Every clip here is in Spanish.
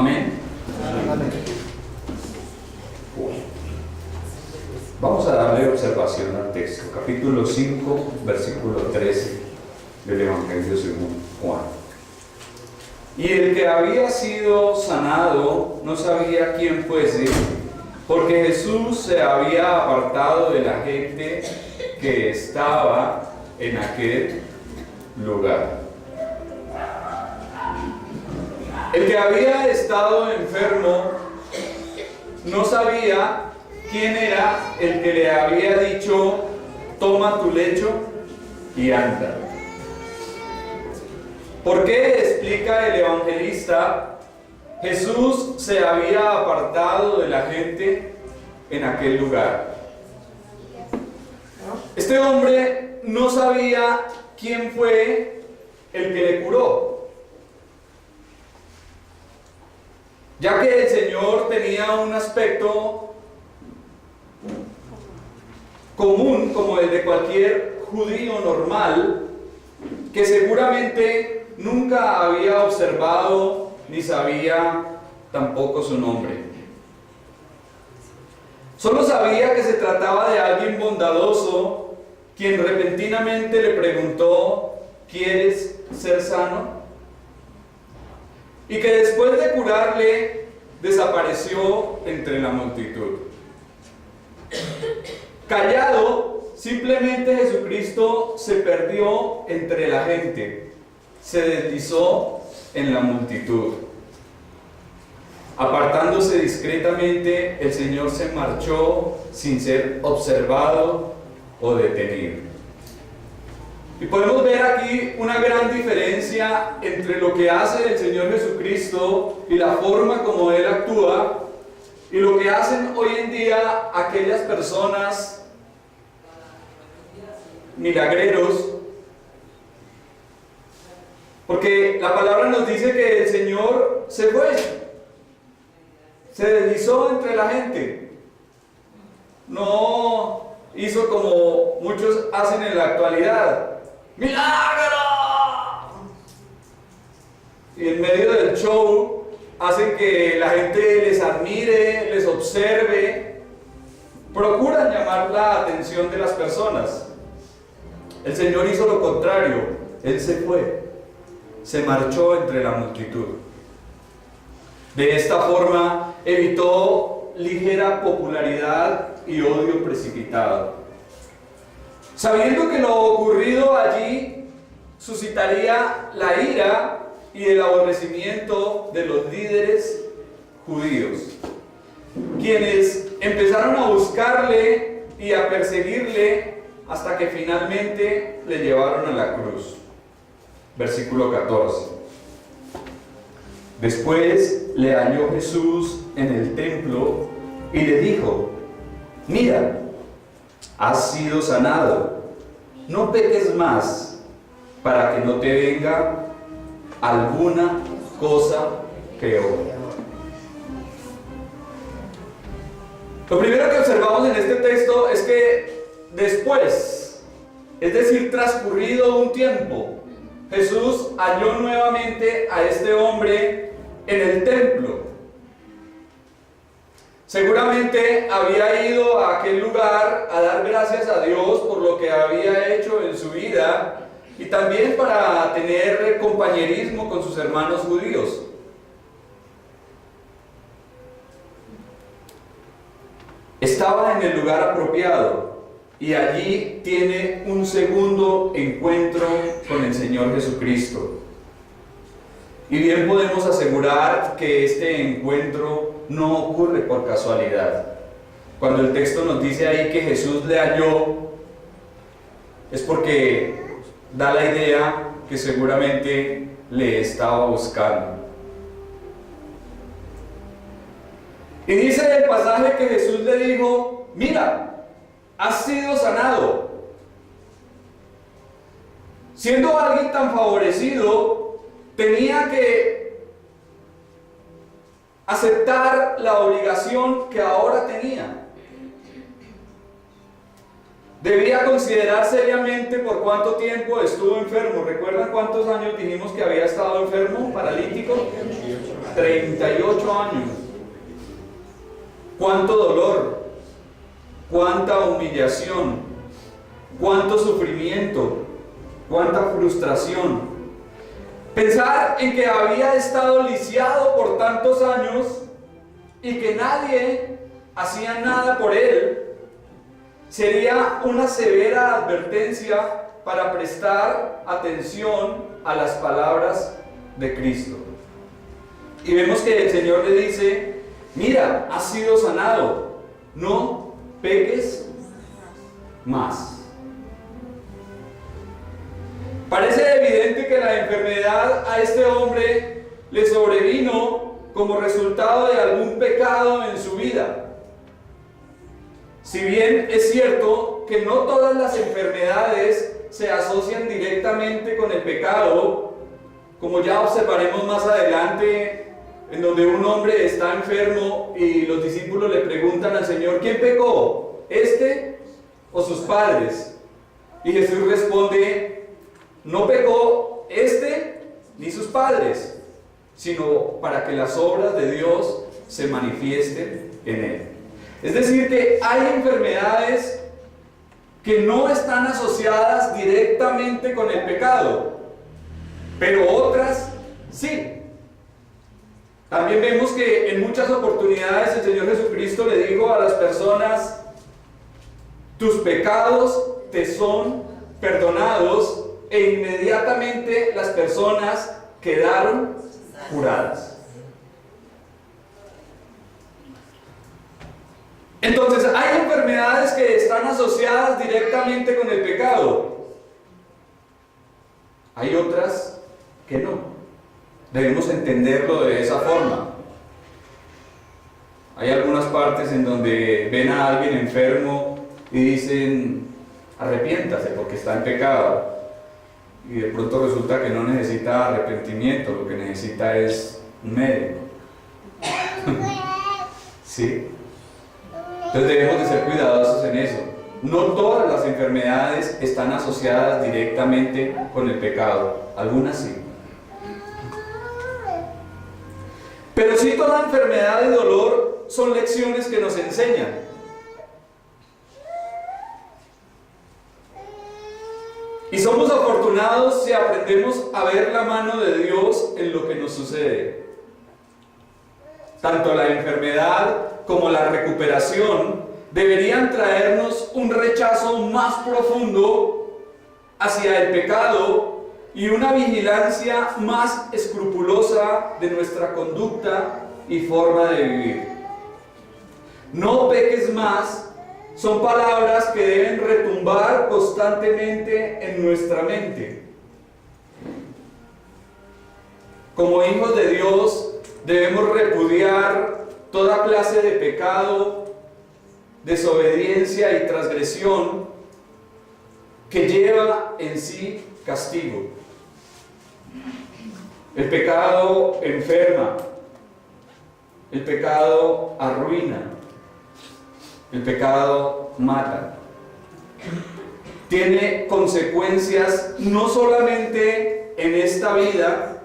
Amén. Amén. Vamos a darle observación al texto. Capítulo 5, versículo 13 del Evangelio según Juan. Y el que había sido sanado no sabía quién fuese, porque Jesús se había apartado de la gente que estaba en aquel lugar. El que había estado enfermo no sabía quién era el que le había dicho: toma tu lecho y anda. ¿Por qué, explica el evangelista, Jesús se había apartado de la gente en aquel lugar? Este hombre no sabía quién fue el que le curó, ya que el Señor tenía un aspecto común como el de cualquier judío normal, que seguramente nunca había observado ni sabía tampoco su nombre. Solo sabía que se trataba de alguien bondadoso, quien repentinamente le preguntó: ¿quieres ser sano? Y que después de curarle, desapareció entre la multitud. Callado, simplemente Jesucristo se perdió entre la gente, se deslizó en la multitud. Apartándose discretamente, el Señor se marchó sin ser observado o detenido. Y podemos ver aquí una gran diferencia entre lo que hace el Señor Jesucristo y la forma como Él actúa, y lo que hacen hoy en día aquellas personas milagreros. Porque la palabra nos dice que el Señor se fue, se deslizó entre la gente. No hizo como muchos hacen en la actualidad: ¡milagro! Y en medio del show hacen que la gente les admire, les observe, procuran llamar la atención de las personas. El Señor hizo lo contrario. Él se fue, se marchó entre la multitud. De esta forma evitó ligera popularidad y odio precipitado, sabiendo que lo ocurrido allí suscitaría la ira y el aborrecimiento de los líderes judíos, quienes empezaron a buscarle y a perseguirle hasta que finalmente le llevaron a la cruz. Versículo 14. Después le halló Jesús en el templo y le dijo: mira, has sido sanado, no peques más, para que no te venga alguna cosa peor. Lo primero que observamos en este texto es que después, es decir, transcurrido un tiempo, Jesús halló nuevamente a este hombre en el templo. Seguramente había ido a aquel lugar a dar gracias a Dios por lo que había hecho en su vida y también para tener compañerismo con sus hermanos judíos. Estaba en el lugar apropiado y allí tiene un segundo encuentro con el Señor Jesucristo. Y bien podemos asegurar que este encuentro no ocurre por casualidad. Cuando el texto nos dice ahí que Jesús le halló, es porque da la idea que seguramente le estaba buscando. Y dice el pasaje que Jesús le dijo: mira, has sido sanado. Siendo alguien tan favorecido, tenía que aceptar la obligación que ahora tenía. Debía considerar seriamente por cuánto tiempo estuvo enfermo. ¿Recuerdan cuántos años dijimos que había estado enfermo, paralítico? 38 años. Cuánto dolor, cuánta humillación, cuánto sufrimiento, cuánta frustración. Pensar en que había estado lisiado por tantos años y que nadie hacía nada por él sería una severa advertencia para prestar atención a las palabras de Cristo. Y vemos que el Señor le dice: mira, has sido sanado, no peques más. Parece evidente que la enfermedad a este hombre le sobrevino como resultado de algún pecado en su vida. Si bien es cierto que no todas las enfermedades se asocian directamente con el pecado, como ya observaremos más adelante, en donde un hombre está enfermo y los discípulos le preguntan al Señor: ¿quién pecó? ¿Este o sus padres? Y Jesús responde: no pecó este ni sus padres, sino para que las obras de Dios se manifiesten en él. Es decir, que hay enfermedades que no están asociadas directamente con el pecado, pero otras sí. También vemos que en muchas oportunidades el Señor Jesucristo le dijo a las personas: tus pecados te son perdonados, e inmediatamente las personas quedaron curadas. Entonces, hay enfermedades que están asociadas directamente con el pecado. Hay otras que no. Debemos entenderlo de esa forma. Hay algunas partes en donde ven a alguien enfermo y dicen: arrepiéntase porque está en pecado. Y de pronto resulta que no necesita arrepentimiento, lo que necesita es un médico. ¿Sí? Entonces debemos de ser cuidadosos en eso. No todas las enfermedades están asociadas directamente con el pecado, algunas sí. Pero sí, toda enfermedad y dolor son lecciones que nos enseñan. Y somos afortunados si aprendemos a ver la mano de Dios en lo que nos sucede. Tanto la enfermedad como la recuperación deberían traernos un rechazo más profundo hacia el pecado y una vigilancia más escrupulosa de nuestra conducta y forma de vivir. No peques más son palabras que deben retumbar constantemente en nuestra mente. Como hijos de Dios debemos repudiar toda clase de pecado, desobediencia y transgresión que lleva en sí castigo. El pecado enferma, el pecado arruina, el pecado mata. Tiene consecuencias no solamente en esta vida,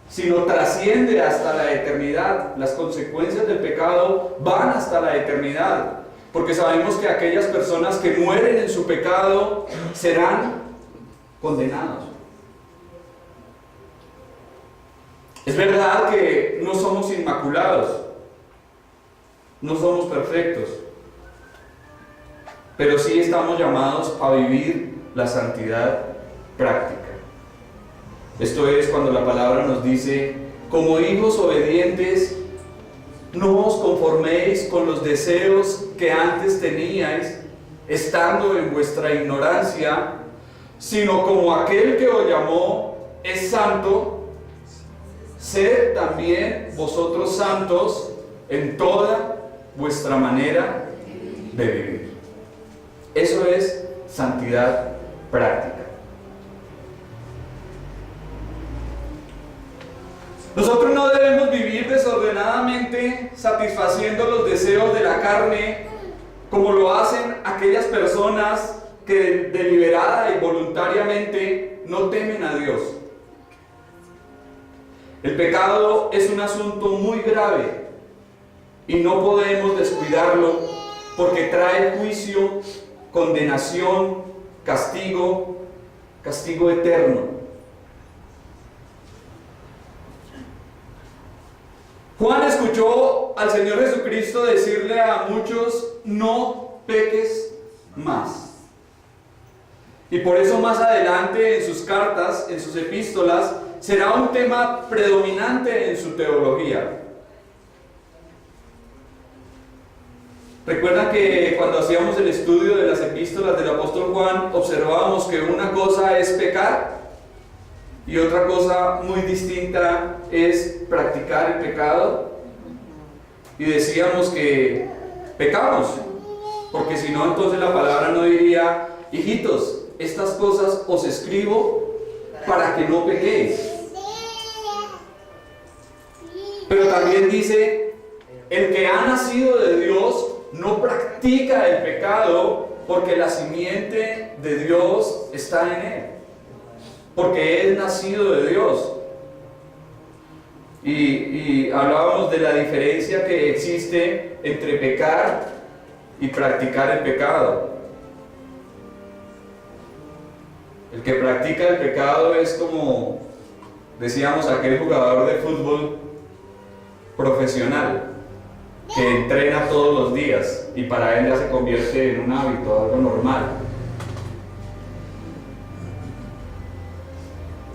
sino trasciende hasta la eternidad. Las consecuencias del pecado van hasta la eternidad, porque sabemos que aquellas personas que mueren en su pecado serán condenados. Es verdad que no somos inmaculados, no somos perfectos, pero sí estamos llamados a vivir la santidad práctica. Esto es cuando la palabra nos dice: como hijos obedientes, no os conforméis con los deseos que antes teníais, estando en vuestra ignorancia, sino como aquel que os llamó es santo, sed también vosotros santos en toda vuestra manera de vivir. Eso es santidad práctica. Nosotros no debemos vivir desordenadamente satisfaciendo los deseos de la carne como lo hacen aquellas personas que deliberada y voluntariamente no temen a Dios. El pecado es un asunto muy grave y no podemos descuidarlo porque trae juicio, condenación, castigo eterno. Juan escuchó al Señor Jesucristo decirle a muchos: no peques más. Y por eso más adelante en sus cartas, en sus epístolas, será un tema predominante en su teología. Recuerdan que cuando hacíamos el estudio de las epístolas del apóstol Juan, observábamos que una cosa es pecar y otra cosa muy distinta es practicar el pecado. Y decíamos que pecamos, porque si no, entonces la palabra no diría: hijitos, estas cosas os escribo para que no pequéis. Pero también dice: el que ha nacido de Dios no practica el pecado, porque la simiente de Dios está en él, porque es nacido de Dios. Y hablábamos de la diferencia que existe entre pecar y practicar el pecado. El que practica el pecado es como decíamos aquel jugador de fútbol profesional que entrena todos los días y para él ya se convierte en un hábito, algo normal.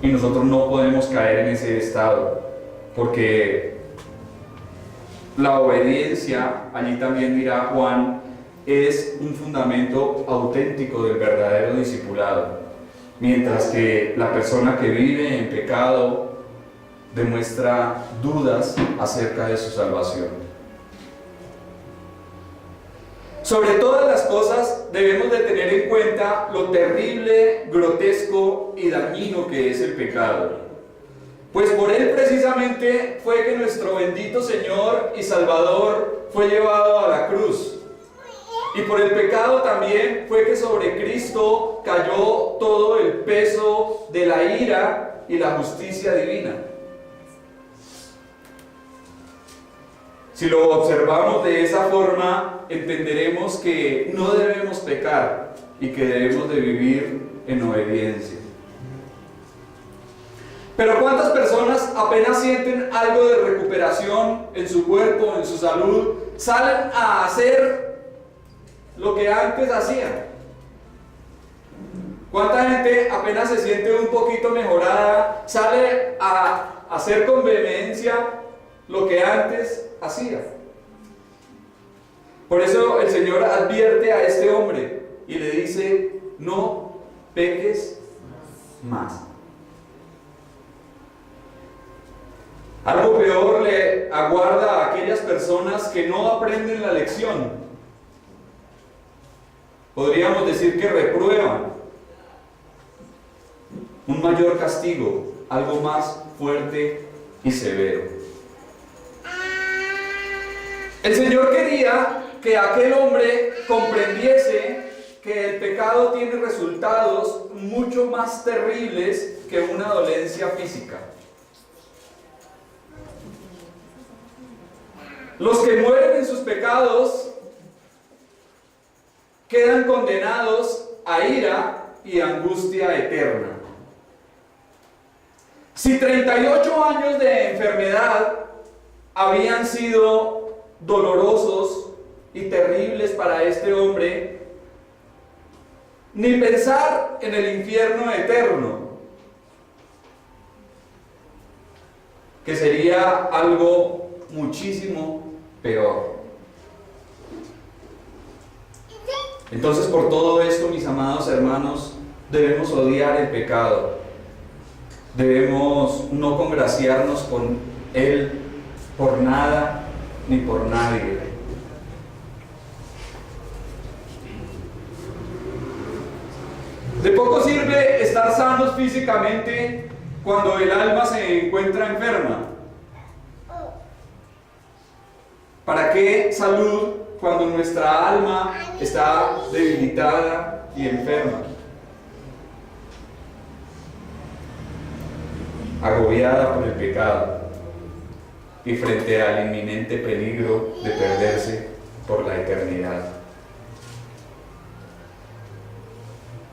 Y nosotros no podemos caer en ese estado, porque la obediencia, allí también dirá Juan, es un fundamento auténtico del verdadero discipulado, mientras que la persona que vive en pecado demuestra dudas acerca de su salvación. Sobre todas las cosas debemos de tener en cuenta lo terrible, grotesco y dañino que es el pecado. Pues por él precisamente fue que nuestro bendito Señor y Salvador fue llevado a la cruz. Y por el pecado también fue que sobre Cristo cayó todo el peso de la ira y la justicia divina. Si lo observamos de esa forma, entenderemos que no debemos pecar y que debemos de vivir en obediencia. Pero ¿cuántas personas apenas sienten algo de recuperación en su cuerpo, en su salud, salen a hacer lo que antes hacían? ¿Cuánta gente apenas se siente un poquito mejorada, sale a hacer con vehemencia lo que antes hacía? Por eso el Señor advierte a este hombre y le dice: no peques más. Algo peor le aguarda a aquellas personas que no aprenden la lección. Podríamos decir que reprueban. Un mayor castigo, algo más fuerte y severo. El Señor quería que aquel hombre comprendiese que el pecado tiene resultados mucho más terribles que una dolencia física. Los que mueren en sus pecados quedan condenados a ira y angustia eterna. Si 38 años de enfermedad habían sido dolorosos y terribles para este hombre, ni pensar en el infierno eterno, que sería algo muchísimo peor. Entonces, por todo esto, mis amados hermanos, debemos odiar el pecado. Debemos no congraciarnos con él por nada ni por nadie. De poco sirve estar sanos físicamente cuando el alma se encuentra enferma. ¿Para qué salud cuando nuestra alma está debilitada y enferma? Agobiada por el pecado. y frente al inminente peligro de perderse por la eternidad.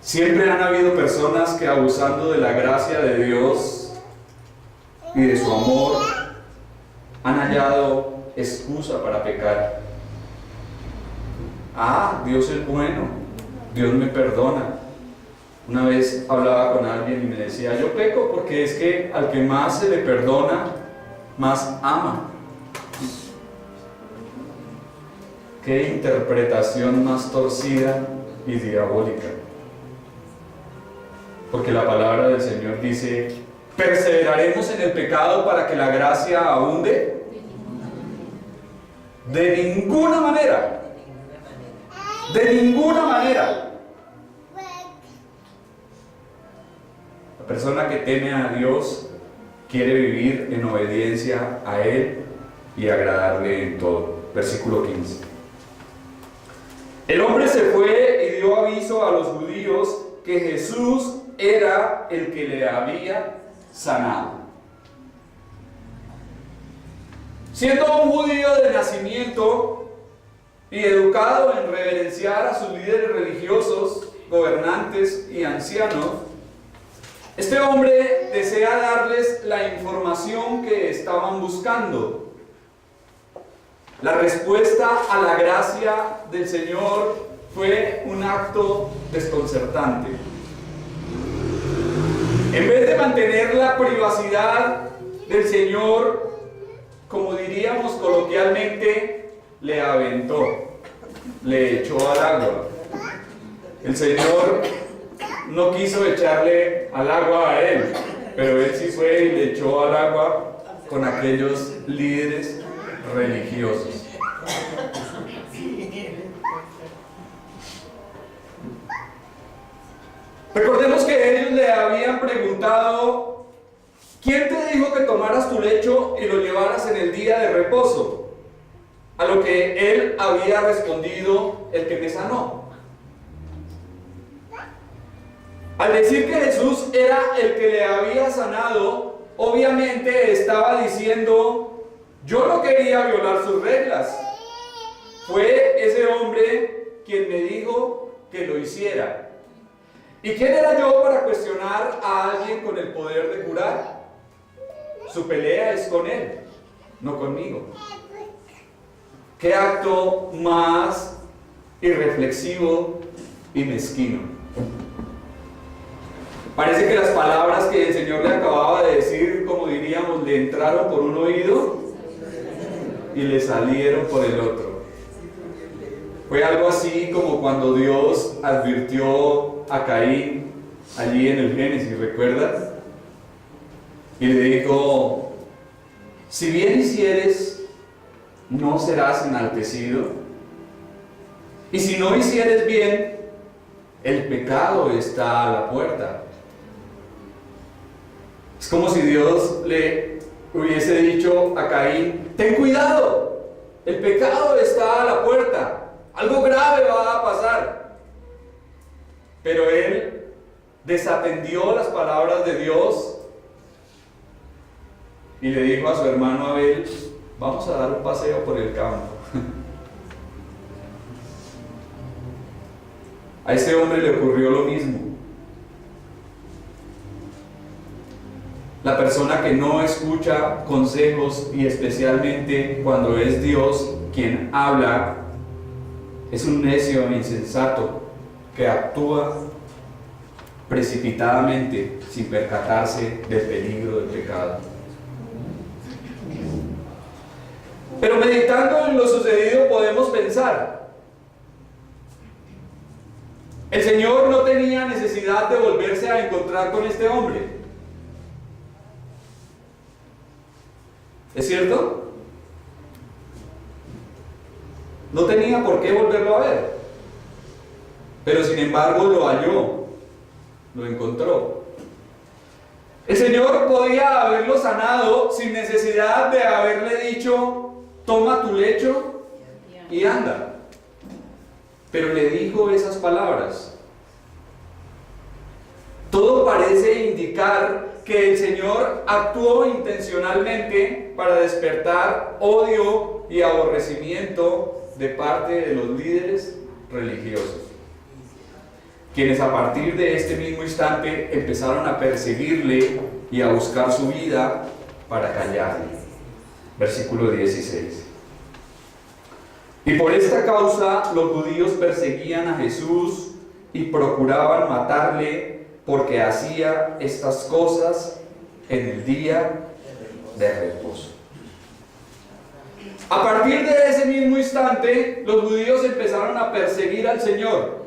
Siempre han habido personas que, abusando de la gracia de Dios y de su amor, han hallado excusa para pecar. Dios es bueno, Dios me perdona. Una vez hablaba con alguien y me decía, yo peco porque es que al que más se le perdona, más ama. Qué interpretación más torcida y diabólica. Porque la palabra del Señor dice, ¿perseveraremos en el pecado para que la gracia abunde? De ninguna manera. De ninguna manera. La persona que teme a Dios quiere vivir en obediencia a Él y agradarle en todo. Versículo 15. El hombre se fue y dio aviso a los judíos que Jesús era el que le había sanado. Siendo un judío de nacimiento y educado en reverenciar a sus líderes religiosos, gobernantes y ancianos, este hombre desea darles la información que estaban buscando. La respuesta a la gracia del Señor fue un acto desconcertante. En vez de mantener la privacidad del Señor, como diríamos coloquialmente, le aventó, le echó al agua. El Señor no quiso echarle al agua a él, pero él sí fue y le echó al agua con aquellos líderes religiosos. Recordemos que ellos le habían preguntado, ¿quién te dijo que tomaras tu lecho y lo llevaras en el día de reposo? A lo que él había respondido, el que me sanó. Al decir que Jesús era el que le había sanado, obviamente estaba diciendo, yo no quería violar sus reglas. Fue ese hombre quien me dijo que lo hiciera. ¿Y quién era yo para cuestionar a alguien con el poder de curar? Su pelea es con él, no conmigo. ¿Qué acto más irreflexivo y mezquino? Parece que las palabras que el Señor le acababa de decir, como diríamos, le entraron por un oído y le salieron por el otro. Fue algo así como cuando Dios advirtió a Caín allí en el Génesis, ¿recuerdas? Y le dijo, si bien hicieres, no serás enaltecido. Y si no hicieres bien, el pecado está a la puerta. Es como si Dios le hubiese dicho a Caín, ten cuidado, el pecado está a la puerta. Algo grave va a pasar. Pero él desatendió las palabras de Dios y le dijo a su hermano Abel, vamos a dar un paseo por el campo. A ese hombre le ocurrió lo mismo. La persona que no escucha consejos, y especialmente cuando es Dios quien habla, es un necio e insensato que actúa precipitadamente sin percatarse del peligro del pecado. Pero meditando en lo sucedido podemos pensar, el Señor no tenía necesidad de volverse a encontrar con este hombre. ¿Es cierto? No tenía por qué volverlo a ver. Pero sin embargo lo halló, lo encontró. El Señor podía haberlo sanado sin necesidad de haberle dicho, toma tu lecho y anda. Pero le dijo esas palabras. Todo parece indicar que el Señor actuó intencionalmente para despertar odio y aborrecimiento de parte de los líderes religiosos, quienes a partir de este mismo instante empezaron a perseguirle y a buscar su vida para callarle. Versículo 16. Y por esta causa los judíos perseguían a Jesús y procuraban matarle, porque hacía estas cosas en el día de reposo. A partir de ese mismo instante, los judíos empezaron a perseguir al Señor.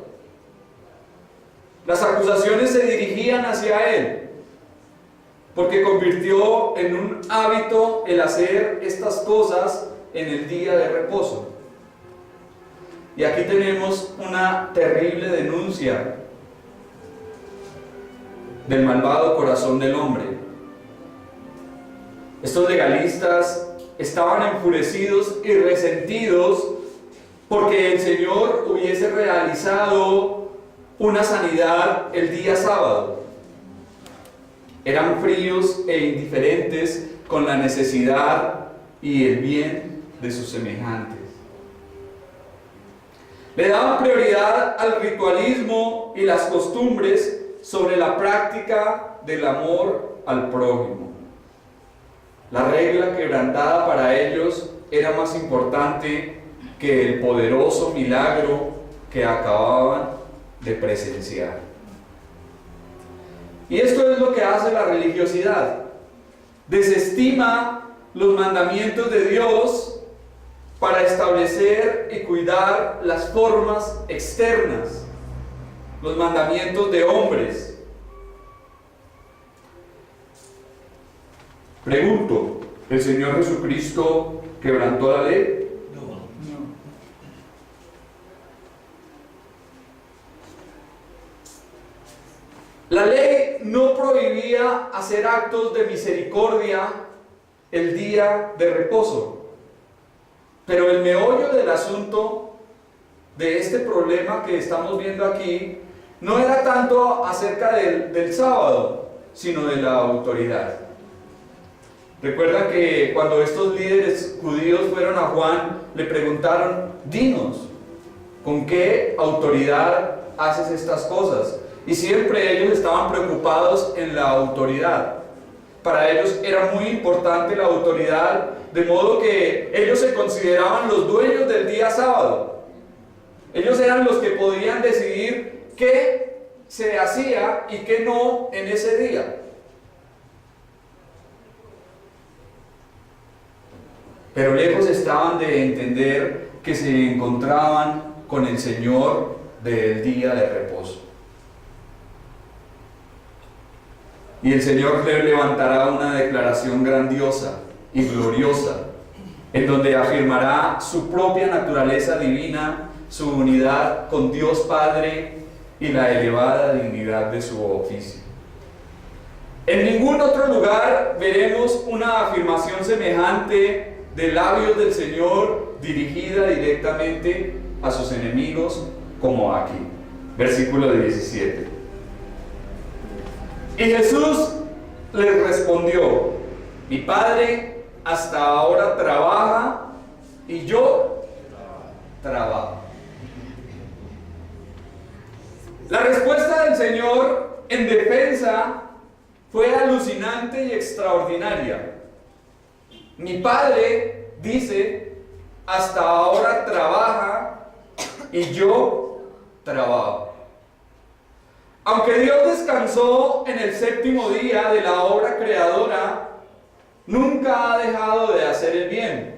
Las acusaciones se dirigían hacia Él, porque convirtió en un hábito el hacer estas cosas en el día de reposo. Y aquí tenemos una terrible denuncia del malvado corazón del hombre. Estos legalistas estaban enfurecidos y resentidos porque el Señor hubiese realizado una sanidad el día sábado. Eran fríos e indiferentes con la necesidad y el bien de sus semejantes. Le daban prioridad al ritualismo y las costumbres sobre la práctica del amor al prójimo. La regla quebrantada para ellos era más importante que el poderoso milagro que acababan de presenciar. Y esto es lo que hace la religiosidad. Desestima los mandamientos de Dios para establecer y cuidar las formas externas, los mandamientos de hombres. Pregunto, ¿el Señor Jesucristo quebrantó la ley? No. La ley no prohibía hacer actos de misericordia el día de reposo. Pero el meollo del asunto de este problema que estamos viendo aquí no era tanto acerca del sábado, sino de la autoridad. Recuerda que cuando estos líderes judíos fueron a Juan, le preguntaron: dinos, ¿con qué autoridad haces estas cosas? Y siempre ellos estaban preocupados en la autoridad. Para ellos era muy importante la autoridad, de modo que ellos se consideraban los dueños del día sábado. Ellos eran los que podían decidir qué se hacía y qué no en ese día. Pero lejos estaban de entender que se encontraban con el Señor del día de reposo. Y el Señor le levantará una declaración grandiosa y gloriosa, en donde afirmará su propia naturaleza divina, su unidad con Dios Padre y la elevada dignidad de su oficio. En ningún otro lugar veremos una afirmación semejante de labios del Señor dirigida directamente a sus enemigos como aquí. Versículo 17. Y Jesús les respondió: mi Padre hasta ahora trabaja y yo trabajo. La respuesta del Señor en defensa fue alucinante y extraordinaria. Mi Padre, dice, hasta ahora trabaja y yo trabajo. Aunque Dios descansó en el séptimo día de la obra creadora, nunca ha dejado de hacer el bien.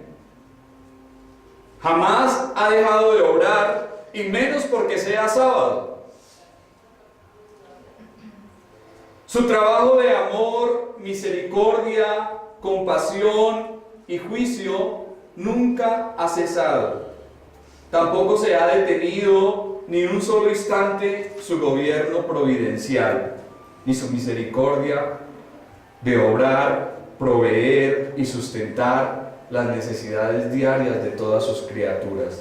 Jamás ha dejado de obrar, y menos porque sea sábado. Su trabajo de amor, misericordia, compasión y juicio nunca ha cesado. Tampoco se ha detenido ni un solo instante su gobierno providencial, ni su misericordia de obrar, proveer y sustentar las necesidades diarias de todas sus criaturas.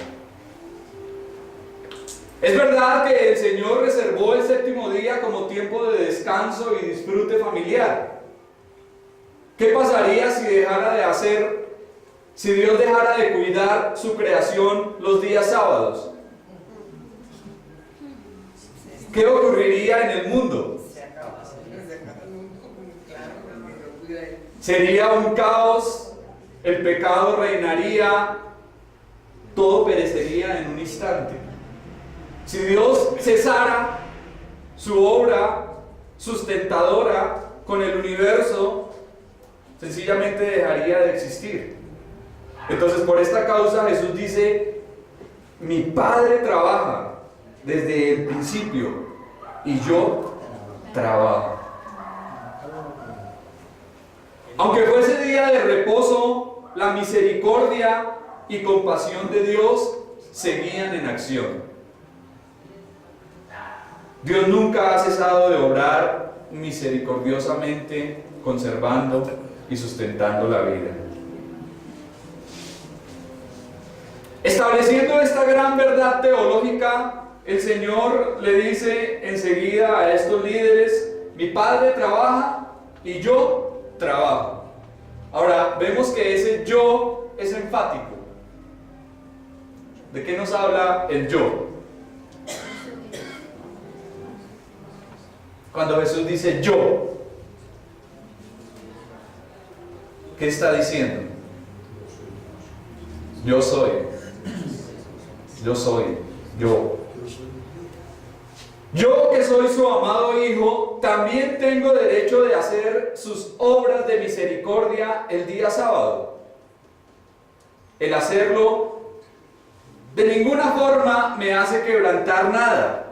Es verdad que el Señor reservó el séptimo día como tiempo de descanso y disfrute familiar. ¿Qué pasaría si Dios dejara de cuidar su creación los días sábados? ¿Qué ocurriría en el mundo? Sería un caos, el pecado reinaría, todo perecería en un instante. Si Dios cesara su obra sustentadora con el universo, sencillamente dejaría de existir. Entonces, por esta causa Jesús dice: mi Padre trabaja desde el principio y yo trabajo. Aunque fuese día de reposo, la misericordia y compasión de Dios seguían en acción. Dios nunca ha cesado de obrar misericordiosamente, conservando y sustentando la vida. Estableciendo esta gran verdad teológica, el Señor le dice enseguida a estos líderes: mi Padre trabaja y yo trabajo. Ahora, vemos que ese yo es enfático. ¿De qué nos habla el yo? Cuando Jesús dice yo, ¿qué está diciendo? Yo soy. Yo soy. Yo. Yo, que soy su amado Hijo, también tengo derecho de hacer sus obras de misericordia el día sábado. El hacerlo de ninguna forma me hace quebrantar nada.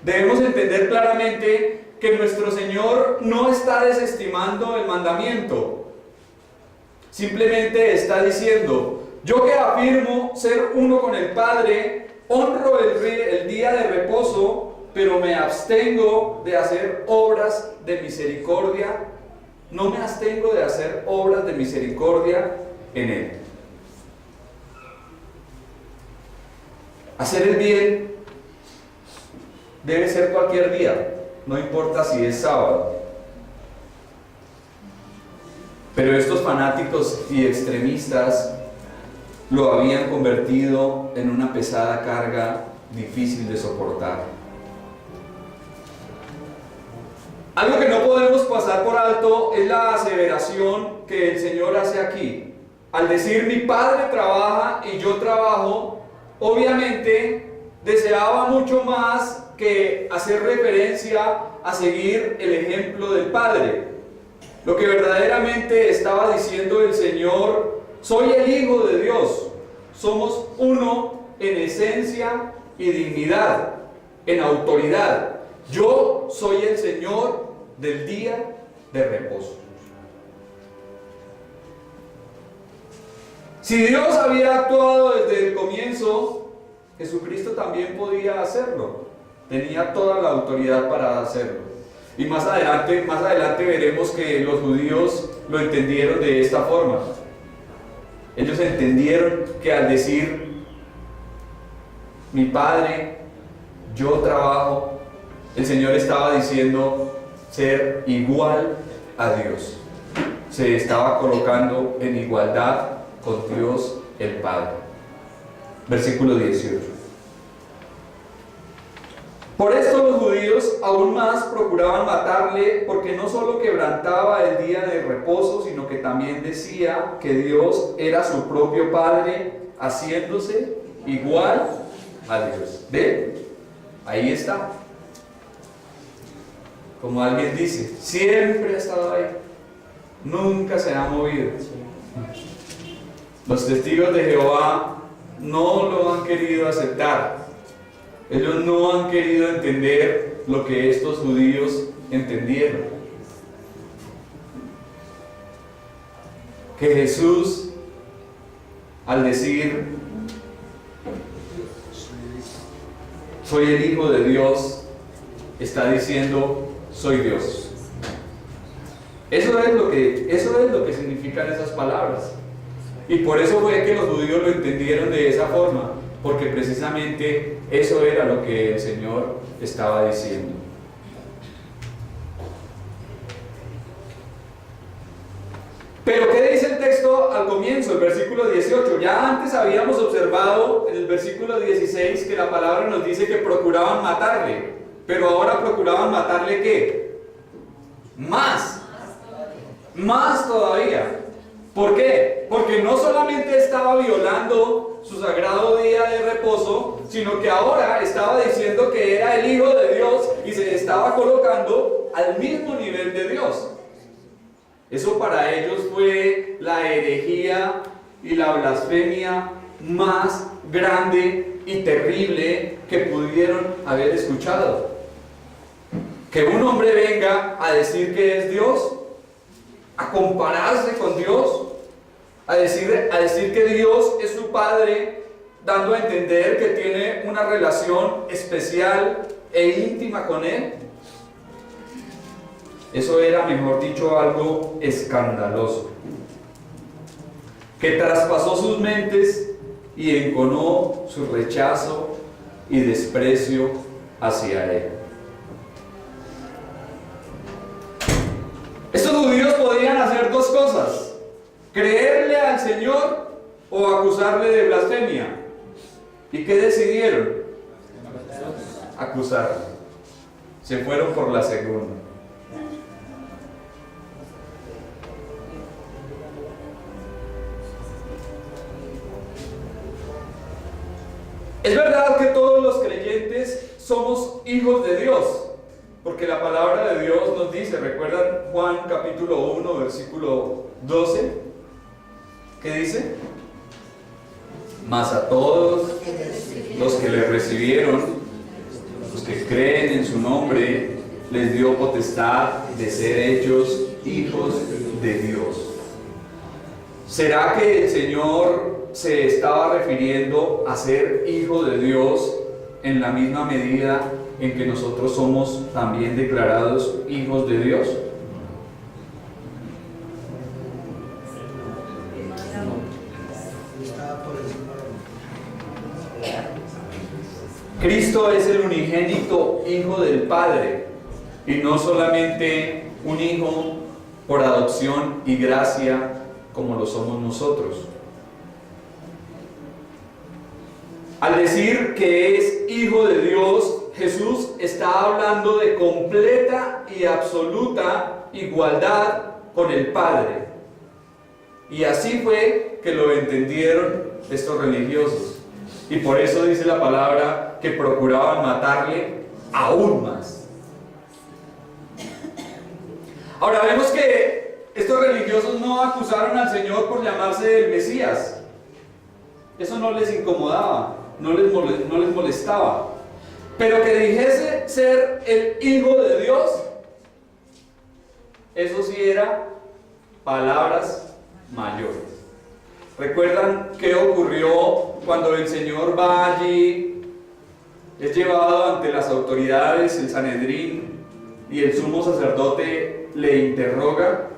Debemos entender claramente que nuestro Señor no está desestimando el mandamiento. Simplemente está diciendo: yo, que afirmo ser uno con el Padre, honro el día de reposo, pero me abstengo de hacer obras de misericordia. No me abstengo de hacer obras de misericordia en él. Hacer el bien debe ser cualquier día, no importa si es sábado. Pero estos fanáticos y extremistas lo habían convertido en una pesada carga difícil de soportar. Algo que no podemos pasar por alto es la aseveración que el Señor hace aquí. Al decir: mi Padre trabaja y yo trabajo, obviamente deseaba mucho más que hacer referencia a seguir el ejemplo del Padre. Lo que verdaderamente estaba diciendo el Señor: soy el Hijo de Dios, somos uno en esencia y dignidad, en autoridad. Yo soy el Señor del día de reposo. Si Dios había actuado desde el comienzo, Jesucristo también podía hacerlo. Tenía toda la autoridad para hacerlo. Y más adelante veremos que los judíos lo entendieron de esta forma. Ellos entendieron que al decir: mi Padre, yo trabajo, el Señor estaba diciendo ser igual a Dios. Se estaba colocando en igualdad con Dios el Padre. Versículo 18. Por esto los judíos aún más procuraban matarle, porque no solo quebrantaba el día de reposo, sino que también decía que Dios era su propio Padre, haciéndose igual a Dios. ¿Ve? Ahí está. Como alguien dice, siempre ha estado ahí, nunca se ha movido. Los testigos de Jehová no lo han querido aceptar. Ellos no han querido entender lo que estos judíos entendieron. Que Jesús, al decir: soy el Hijo de Dios, está diciendo: soy Dios. Eso es lo que significan esas palabras. Y por eso fue que los judíos lo entendieron de esa forma. porque precisamente eso era lo que el Señor estaba diciendo. Pero ¿qué dice el texto al comienzo, el versículo 18? Ya antes habíamos observado en el versículo 16 que la palabra nos dice que procuraban matarle, pero ahora procuraban matarle ¿qué? Más todavía. ¿Por qué? Porque no solamente estaba violando su sagrado día de reposo, sino que ahora estaba diciendo que era el Hijo de Dios y se estaba colocando al mismo nivel de Dios. Eso para ellos fue la herejía y la blasfemia más grande y terrible que pudieron haber escuchado. Que un hombre venga a decir que es Dios, a compararse con Dios, a decir que Dios es su Padre, dando a entender que tiene una relación especial e íntima con Él. Eso era, mejor dicho, algo escandaloso, que traspasó sus mentes y enconó su rechazo y desprecio hacia Él. Estos judíos podían hacer dos cosas: creerle al Señor o acusarle de blasfemia. ¿Y qué decidieron? Acusarle. Se fueron por la segunda. Es verdad que todos los creyentes somos hijos de Dios, porque la palabra de Dios nos dice, ¿recuerdan Juan capítulo 1, versículo 12? ¿Qué dice? Mas a todos los que le recibieron, los que creen en su nombre, les dio potestad de ser hechos hijos de Dios. ¿Será que el Señor se estaba refiriendo a ser hijo de Dios en la misma medida en que nosotros somos también declarados hijos de Dios? Cristo es el unigénito Hijo del Padre, y no solamente un hijo por adopción y gracia como lo somos nosotros. Al decir que es Hijo de Dios, Jesús está hablando de completa y absoluta igualdad con el Padre. Y así fue que lo entendieron estos religiosos. Y por eso dice la palabra que procuraban matarle aún más. Ahora vemos que estos religiosos no acusaron al Señor por llamarse el Mesías. Eso no les incomodaba, no les molestaba. Pero que dijese ser el Hijo de Dios, eso sí era palabras mayores. ¿Recuerdan qué ocurrió cuando el Señor va allí? Es llevado ante las autoridades, el Sanedrín, y el sumo sacerdote le interroga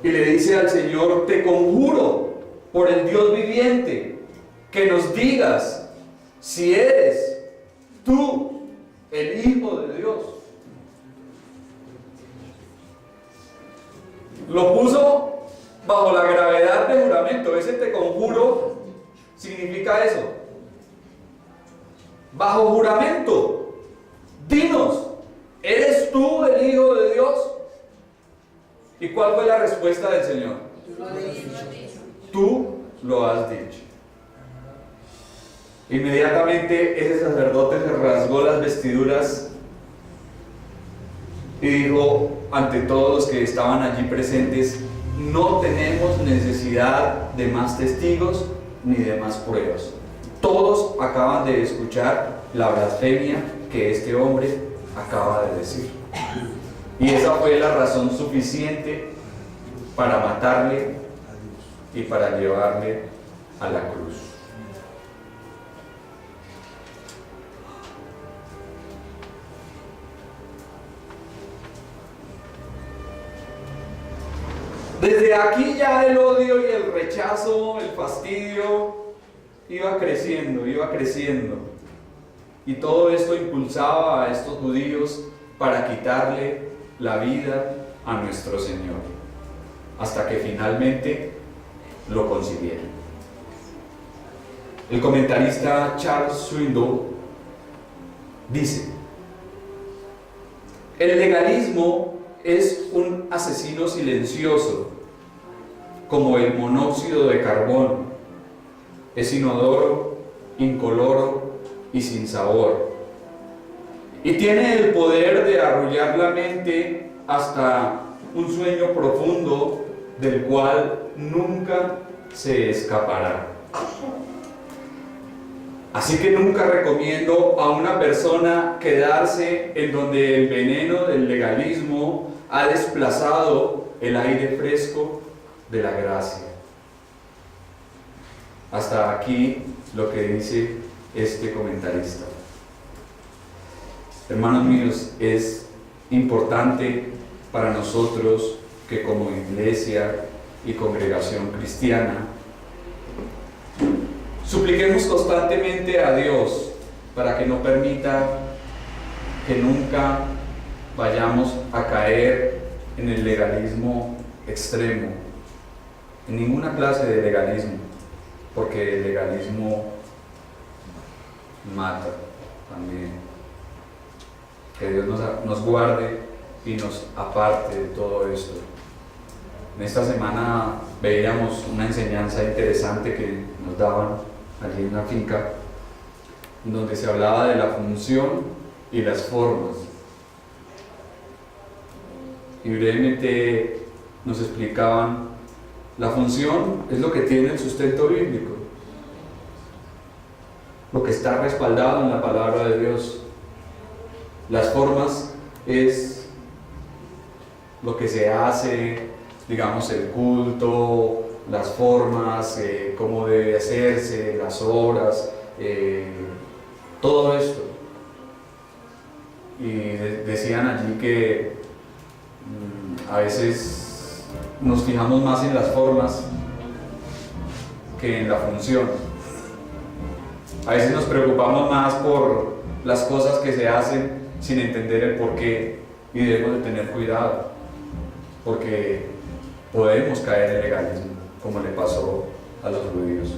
y le dice al Señor: te conjuro por el Dios viviente que nos digas si eres tú el Hijo de Dios. Lo puso bajo la gravedad de juramento. Ese te conjuro significa eso. Bajo juramento, dinos, ¿eres tú el Hijo de Dios? ¿Y cuál fue la respuesta del Señor? Tú lo has dicho. Inmediatamente ese sacerdote se rasgó las vestiduras y dijo ante todos los que estaban allí presentes: no tenemos necesidad de más testigos ni de más pruebas. Todos acaban de escuchar la blasfemia que este hombre acaba de decir. Y esa fue la razón suficiente para matarle y para llevarle a la cruz. Desde aquí ya el odio y el rechazo, el fastidio, iba creciendo, iba creciendo. Y todo esto impulsaba a estos judíos para quitarle la vida a nuestro Señor, hasta que finalmente lo consiguieron. El comentarista Charles Swindoll dice: el legalismo es un asesino silencioso, como el monóxido de carbón. Es inodoro, incoloro y sin sabor. Y tiene el poder de arrullar la mente hasta un sueño profundo del cual nunca se escapará. Así que nunca recomiendo a una persona quedarse en donde el veneno del legalismo ha desplazado el aire fresco de la gracia. Hasta aquí lo que dice este comentarista. Hermanos míos, es importante para nosotros que como iglesia y congregación cristiana supliquemos constantemente a Dios para que no permita que nunca vayamos a caer en el legalismo extremo, en ninguna clase de legalismo, porque el legalismo mata también. Que Dios nos guarde y nos aparte de todo esto. En esta semana veíamos una enseñanza interesante que nos daban allí en la finca, donde se hablaba de la función y las formas. Y brevemente nos explicaban: la función es lo que tiene el sustento bíblico, lo que está respaldado en la palabra de Dios. Las formas es lo que se hace, digamos, el culto, las formas, cómo debe hacerse, las horas, todo esto. Y decían allí que a veces nos fijamos más en las formas que en la función. A veces nos preocupamos más por las cosas que se hacen sin entender el porqué, y debemos de tener cuidado, porque podemos caer en legalismo, como le pasó a los judíos.